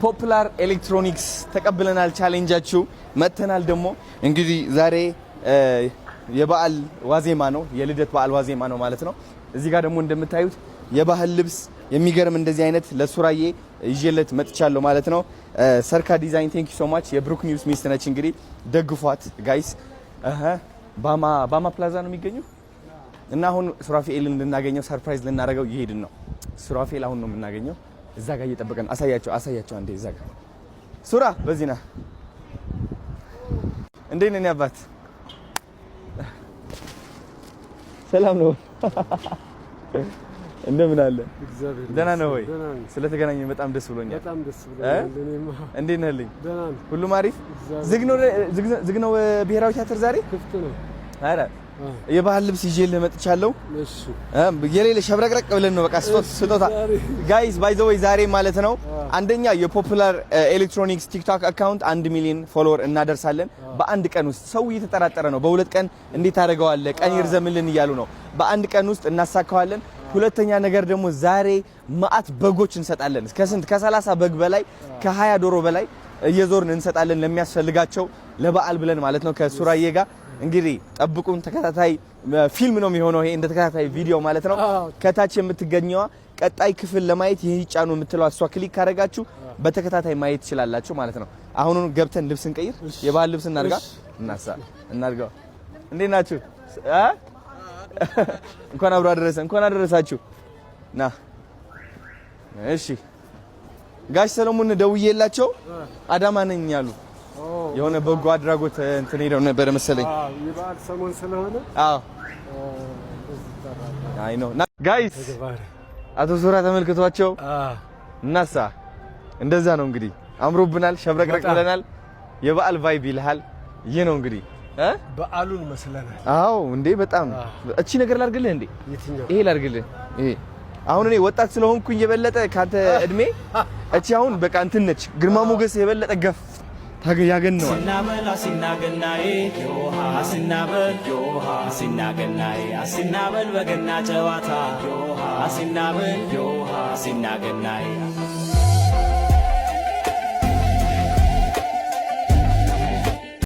ከፖፑላር ኤሌክትሮኒክስ ተቀብለናል ቻሌንጃችሁ መተናል ደግሞ እንግዲህ ዛሬ የበዓል ዋዜማ ነው የልደት በዓል ዋዜማ ነው ማለት ነው እዚህ ጋር ደግሞ እንደምታዩት የባህል ልብስ የሚገርም እንደዚህ አይነት ለሱራዬ ይዤለት መጥቻለሁ ማለት ነው ሰርካ ዲዛይን ቴንክ ዩ ሶ ማች የብሩክ ኒውስ ሚስት ነች እንግዲህ ደግፏት ጋይስ ባማ ፕላዛ ነው የሚገኘው እና አሁን ሱራፌልን ልናገኘው ሰርፕራይዝ ልናደርገው ይሄድን ነው ሱራፌል አሁን ነው የምናገኘው እዛ ጋር እየጠበቀን አሳያቸው አንዴ እዛ ጋር ሱራ በዚህና እንዴት ነኝ አባት ሰላም ነው እንደምን አለ ደህና ነው ወይ ስለተገናኘን በጣም ደስ ብሎኛል በጣም ደስ ብሎኛል እኔማ እንዴት ነህልኝ ደህና ነኝ ሁሉም አሪፍ ዝግ ነው ብሔራዊ ቲያትር ዛሬ ክፍት ነው አረ የባህል ልብስ ይዤልህ መጥቻለሁ እሺ የሌለ ሸብረቅረቅ ብለን ነው በቃ ስጦታ ጋይስ ባይ ዘ ወይ ዛሬ ማለት ነው አንደኛ የፖፑላር ኤሌክትሮኒክስ ቲክቶክ አካውንት 1 ሚሊዮን ፎሎወር እናደርሳለን በአንድ ቀን ውስጥ ሰው እየተጠራጠረ ነው በሁለት ቀን እንዴት አደረጋዋለህ ቀን ይርዘምልን እያሉ ነው በአንድ ቀን ውስጥ እናሳካዋለን ሁለተኛ ነገር ደግሞ ዛሬ ማአት በጎች እንሰጣለን ከስንት ከ30 በግ በላይ ከ20 ዶሮ በላይ እየዞርን እንሰጣለን ለሚያስፈልጋቸው ለበዓል ብለን ማለት ነው ከሱራዬ ጋር እንግዲህ ጠብቁን ተከታታይ ፊልም ነው የሚሆነው ይሄ እንደ ተከታታይ ቪዲዮ ማለት ነው ከታች የምትገኘው ቀጣይ ክፍል ለማየት ይሄ ይጫኑ የምትለው እሷ ክሊክ ካደረጋችሁ በተከታታይ ማየት ትችላላችሁ ማለት ነው አሁን ገብተን ልብስ እንቀይር የባህል ልብስ እናርጋ እንዴት ናችሁ እንኳን አብሮ አደረሳችሁ ና እሺ ጋሽ ሰለሞን ደውዬላቸው አዳማ ነኝ ያሉ የሆነ በጎ አድራጎት እንትን ሄደው ነበር መሰለኝ የበዓል ሰሞን ስለሆነ አይ ኖ ጋይስ አቶ ሱራ ተመልክቷቸው እናሳ እንደዛ ነው እንግዲህ አምሮብናል ሸብረቅረቅ ብለናል የበዓል ቫይብ ይልሃል ይሄ ነው እንግዲህ በዓሉን መስለናል አዎ እንዴ በጣም እቺ ነገር ላርግልህ እንዴ ይሄ ላርግልህ ይሄ አሁን እኔ ወጣት ስለሆንኩኝ የበለጠ ካንተ እድሜ እቺ አሁን በቃ እንትን ነች ግርማ ሞገስ የበለጠ ገፍ ታገያገነው አሲናበል በገና ጨዋታ አሲናበል